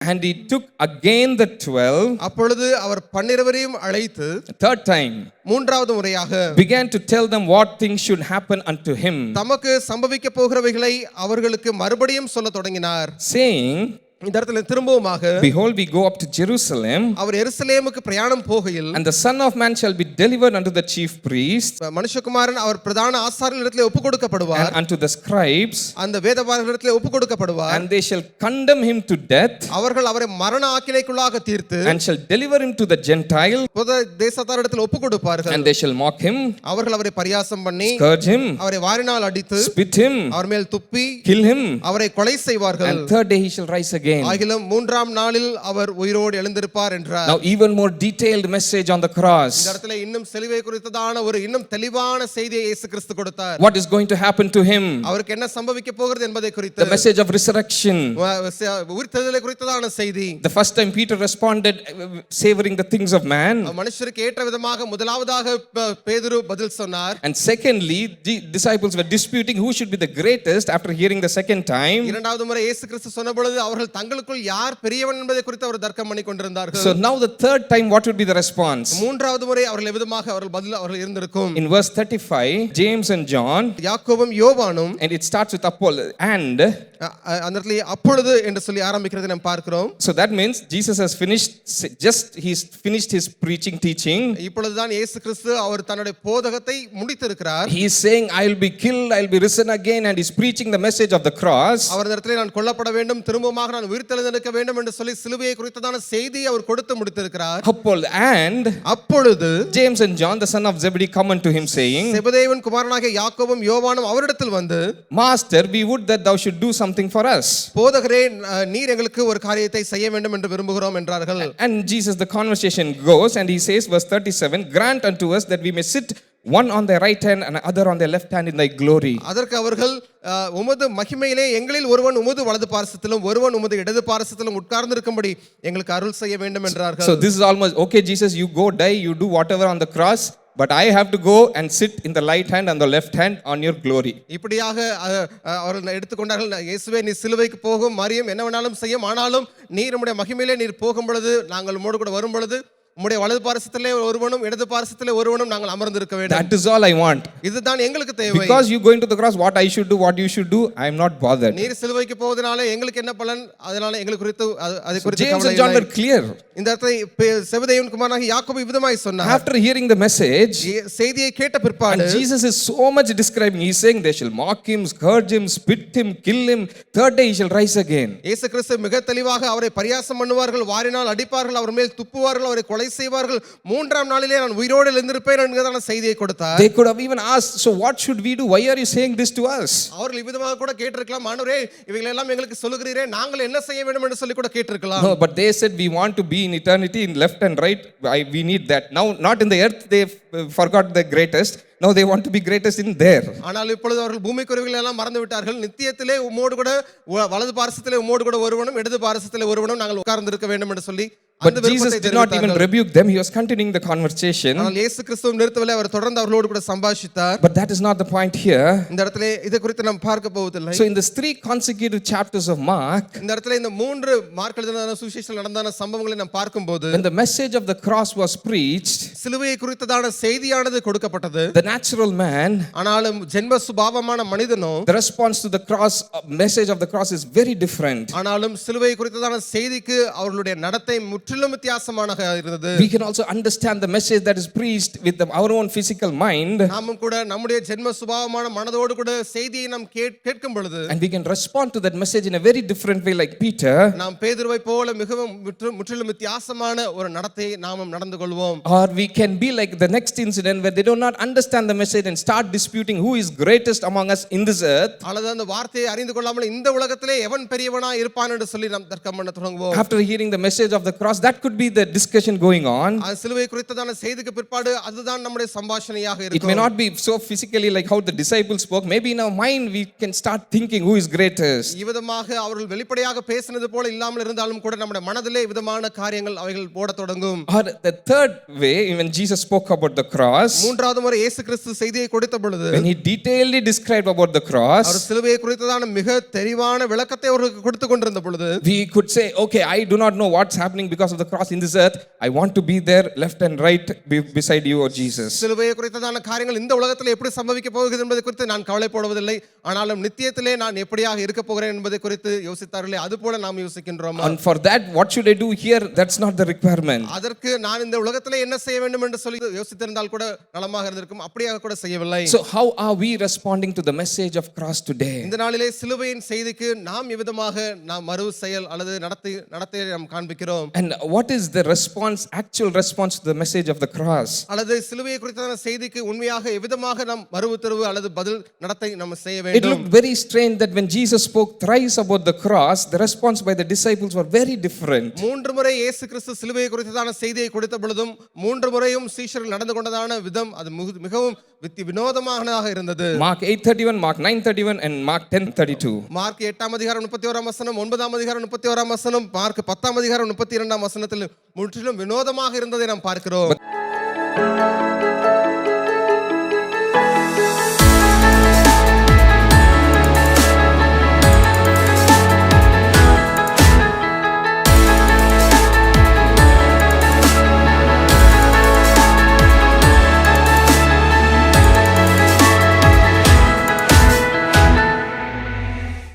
And he took again the 12. அப்பொழுது அவர் 12 அழைத்து Third time. மூன்றாவது முறையாக Began to tell them what things should happen unto him. தமக்கு சம்பவிக்க போகிறவைகளை அவர்களுக்கு மறுபடியும் சொல்ல தொடங்கினார். Saying, இந்த இடத்துல திரும்பவுமாக behold, we go up to Jerusalem, அவர் எருசலேமுக்கு பிரயாணம் போகையில் and the Son of Man shall be delivered unto the chief priests, மனுஷகுமாரன் அவர் பிரதான ஆசாரியர்களிடத்தில் ஒப்புக்கொடுக்கப்படுவார், and unto the scribes, அந்த வேதபாரகர்களிடத்தில் ஒப்புக்கொடுக்கப்படுவார், and they shall condemn him to death, அவர்கள் அவரை மரண ஆக்கினைக்குள்ளாக தீர்த்து, and shall deliver him to the Gentile, புத தேசத்தாரிடத்தில் ஒப்புக்கொடுப்பார்கள், and they shall mock him, அவர்கள் அவரை பரியாசம் பண்ணி, scourge him, அவரை வாரினால் அடித்து, spit him, அவர் மேல் துப்பி, kill him, அவரை கொலை செய்வார்கள், and third day he shall rise again. ஆகிலும் மூன்றாம் நாளில் அவர் உயிரோடு எழுந்திருப்பார் என்றார். Now even more detailed message on the cross. இந்த இடத்துல இன்னும் சிலுவை குறித்ததான ஒரு இன்னும் தெளிவான செய்தியை இயேசு கிறிஸ்து கொடுத்தார். What is going to happen to him? அவருக்கு என்ன சம்பவிக்க போகிறது என்பதை குறித்து, The message of resurrection. உயிர்த்தெழுதலை குறித்ததான செய்தி. The first time Peter responded savoring the things of man, மனுஷருக்கு ஏற்ற விதமாக முதலாவதாக பேதுரு பதில் சொன்னார். and secondly the disciples were disputing who should be the greatest after hearing the second time. இரண்டாவது முறை இயேசு கிறிஸ்து சொன்ன பொழுது அவர்கள் தங்களுக்குள் யார் பெரியவன் என்பதை குறித்து அவர் தர்க்கம் பண்ணி கொண்டிருந்தார்கள். So now the third time what would be the response? மூன்றாவது முறை அவர்கள் எவ்விதமாக அவர்கள் இருந்திருக்கும். In verse 35, James and John, யாக்கோபும் யோவானும், and it starts with Apollo, and அந்த இடத்துல அப்பொழுது என்று சொல்லி ஆரம்பிக்கிறதை நாம் பார்க்கிறோம். so that means Jesus has he's finished his preaching teaching. இப்பொழுதுதான் இயேசு கிறிஸ்து அவர் தன்னுடைய போதகத்தை முடித்திருக்கிறார். He is saying I will be killed, I will be risen again, and he's preaching the message of the cross. அவர் இந்த இடத்துல நான் கொல்லப்பட வேண்டும், திரும்பமாக நான் உயிர்த்தெழுந்திருக்க வேண்டும் என்று சொல்லி சிலுவையை குறித்ததான செய்தியை அவர் கொடுத்து முடித்திருக்கிறார். And அப்பொழுது James and John the son of Zebedee come unto him saying, செபதேயுவின் குமாரனாகிய யாக்கோபும் யோவானும் அவரிடத்தில் வந்து, Master, we would that thou should do something for us. போதகரே, நீர் எங்களுக்கு ஒரு காரியத்தை செய்ய வேண்டும் என்று விரும்புகிறோம் என்றார்கள். And Jesus, the conversation goes and he says, verse 37, grant unto us that we may sit one on the right hand and other on the left hand in thy glory. அதற்கு அவர்கள், உமது மகிமையிலே எங்களில் ஒருவன் உமது வலது பார்சத்திலும் ஒருவன் உமது இடது பார்சத்திலும் உட்கார்ந்திருக்கும்படி எங்களுக்கு அருள் செய்ய வேண்டும் என்றார்கள். So this is almost okay, Jesus, you go die, you do whatever on the cross, but I have to go and sit in the right hand and the left hand on your glory. இப்படியாக அவர்கள் எடுத்துக்கொண்டார்கள். இயேசுவே, நீ சிலுவைக்கு போகும், மரியம் என்ன வேணாலும் செய்யும், ஆனாலும் நீர் நம்முடைய மகிமையிலே நீர் போகும் பொழுது, நாங்கள் உம்மோடு கூட வரும் பொழுது உம்முடைய வலது பார்சத்திலே ஒருவனும் இடது பார்சத்திலே ஒருவனும் நாங்கள் அமர்ந்திருக்க வேண்டும். That is all I want. இதுதான் எங்களுக்கு தேவை. Because you going to the cross, what I should do, what you should do, I am not bothered. நீர் சிலுவைக்கு போவதனால எங்களுக்கு என்ன பலன், அதனால எங்களுக்கு குறித்து அதை குறித்து James and John were clear. இந்த இடத்தை செபதேயுவின் குமாரனாகிய யாக்கோபு விதமாய் சொன்னார். After hearing the message, செய்தியை கேட்ட பிற்பாடு, and Jesus is so much describing, he is saying they shall mock him, scourge him, spit him, kill him, third day he shall rise again. இயேசு கிறிஸ்து மிக தெளிவாக அவரை பரியாசம் பண்ணுவார்கள், வாரினால் அடிப்பார்கள், அவர் மேல் துப்புவார்கள், அவரை கொலை செய்வார்கள், மூன்றாம் நாளிலே நான் உயிரோடு எழுந்திருப்பேன் என்கிறதான செய்தியை கொடுத்தார். They could have even asked, so what should we do, why are you saying this to us? அவர்கள் இவ்விதமாக கூட கேட்டிருக்கலாம், ஆண்டவரே இவைகளை எல்லாம் எங்களுக்கு சொல்லுகிறீரே, நாங்கள் என்ன செய்ய வேண்டும் என்று சொல்லி கூட கேட்டிருக்கலாம். No, but they said we want to be in eternity in left and right, we need that. Now not in the earth they forgot the greatest, now they want to be greatest in there. ஆனால் இப்பொழுது அவர்கள் பூமிக்குரியவைகளை எல்லாம் மறந்து விட்டார்கள். நித்தியத்திலே உம்மோடு கூட வலது பார்சத்திலே உம்மோடு கூட ஒருவனும் இடது பார்சத்திலே ஒருவனும் நாங்கள் உட்கார்ந்து இருக்க வேண்டும் என்று சொல்லி, but Jesus did not even rebuke them, he was continuing the conversation. ஆனால் இயேசு கிறிஸ்து நிறுத்தவில்லை, அவர் தொடர்ந்து அவர்களோடு கூட சம்பாஷித்தார். But that is not the point here. இந்த இடத்திலே இதை குறித்து நாம் பார்க்க போவதில்லை. So in the three consecutive chapters of Mark, இந்த இடத்திலே இந்த மூன்று மார்க் எழுதின சுவிசேஷத்தில் நடந்த சம்பவங்களை நாம் பார்க்கும்போது, when the message of the cross was preached, சிலுவையை குறித்ததான செய்தியானது கொடுக்கப்பட்டது. the natural man, ஆனாலும் ஜென்ம சுபாவமான மனிதனோ, the response to the cross, message of the cross is very different. ஆனாலும் சிலுவையை குறித்ததான செய்திக்கு அவர்களுடைய நடத்தை முற்றிலும் வித்தியாசமானதாக இருந்தது. We can also understand the message that is preached with our own physical mind, நாமும் கூட நம்முடைய ஜென்ம சுபாவமான மனதோடு கூட செய்தியை நாம் கேட்கும் பொழுது, and we can respond to that message in a very different way like Peter. நாம் பேதுருவை போல மிகவும் முற்றிலும் வித்தியாசமான ஒரு நடத்தையை நாமும் நடந்து கொள்வோம். Or we can be like the next incident where they do not understand the message and start disputing who is greatest among us in this earth. அல்லது அந்த வார்த்தையை அறிந்து கொள்ளாமல் இந்த உலகத்திலே எவன் பெரியவனா இருப்பான் என்று சொல்லி நாம் தர்க்கம் பண்ண தொடங்குவோம். After hearing the message of the cross, that could be the discussion going on. அது சிலுவை குறித்ததான செய்திக்கு பிற்பாடு அதுதான் நம்முடைய சம்பாஷணையாக It may இருக்கும். not be so physically like how the disciples spoke. Maybe in our mind we can start thinking who is greatest. இவ்விதமாக அவர்கள் வெளிப்படையாக பேசினது போல இல்லாமல் இருந்தாலும் கூட நம்முடைய மனதிலே விதமான காரியங்கள் அவைகள் போடத் தொடங்கும். Or the third way, when Jesus spoke about the cross, மூன்றாவது முறை இயேசு கிறிஸ்து செய்தியை கொடுத்த பொழுது when he detailedly described about the our cross, சிலுவையை குறித்ததான மிக தெளிவான விளக்கத்தை அவர்களுக்கு கொடுத்து கொண்டிருந்த பொழுது we could say, okay, I do not know what's happening because of the cross in this earth. I want to be there left and right beside you, O Jesus. சிலுவையை குறித்ததான காரியங்கள் இந்த உலகத்தில் எப்படி சம்பவிக்க போகிறது என்பதை குறித்து நான் கவலைப்படுவதில்லை. ஆனாலும் நித்தியத்திலே நான் எப்படியாக இருக்க போகிறேன் என்பதை குறித்து யோசித்தார்களே அது போல நாம் யோசிக்கின்றோம். And for that, what should I do here? That's not the requirement. அதற்கு நான் இந்த உலகத்திலே என்ன செய்ய வேண்டும் என்று சொல்லி யோசித்திருந்தால் கூட நலமாக இருந்திருக்கும். அப்படியாக கூட செய்யவில்லை. So how are we responding to the message of cross today? இந்த நாளிலே சிலுவையின் செய்திக்கு நாம் எவ்விதமாக நாம் மறு செயல் அல்லது நடத்தை நாம் காண்பிக்கிறோம். And what is the response, actual response to the message of the cross? அல்லது சிலுவையை குறித்தான செய்திக்கு உண்மையாக எவ்விதமாக நாம் மறு உத்தரவு அல்லது பதில் நடத்தை நாம் செய்ய It வேண்டும். looked very strange that when Jesus spoke thrice about the cross, the response by the disciples were very different. மூன்று முறை இயேசு கிறிஸ்து சிலுவையை குறித்ததான செய்தியை கொடுத்த பொழுதும் மூன்று முறையும் சீஷர்கள் நடந்து கொண்டதான விதம் அது மிகவும் வினோதமானதாக இருந்தது. Mark 8:31, Mark 9:31 and Mark 10:32. Mark 8ஆம் அதிகாரம் 31ஆம் வசனம், 9ஆம் அதிகாரம் 31ஆம் வசனம், மார்க் 10ஆம் அதிகாரம் 32ஆம் வசனத்தில் முற்றிலும் வினோதமாக இருந்ததை நாம் பார்க்கிறோம்.